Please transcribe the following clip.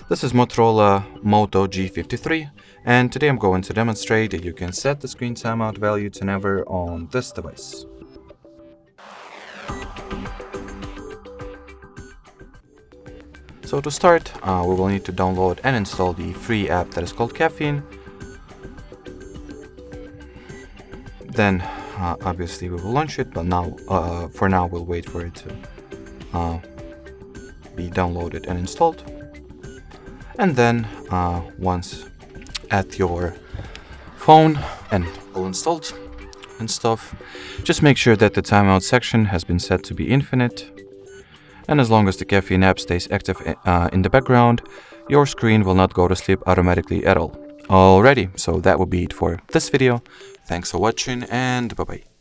This is Motorola Moto G53, and today I'm going to demonstrate that you can set the screen timeout value to never on this device. So to start, we will need to download and install the free app that is called Caffeine. Then obviously we will launch it, but for now we'll wait for it to be downloaded and installed. And then once at your phone and all installed and stuff, just make sure that the timeout section has been set to be infinite. And as long as the Caffeine app stays active in the background, your screen will not go to sleep automatically at all. Alrighty, so that will be it for this video. Thanks for watching and bye bye.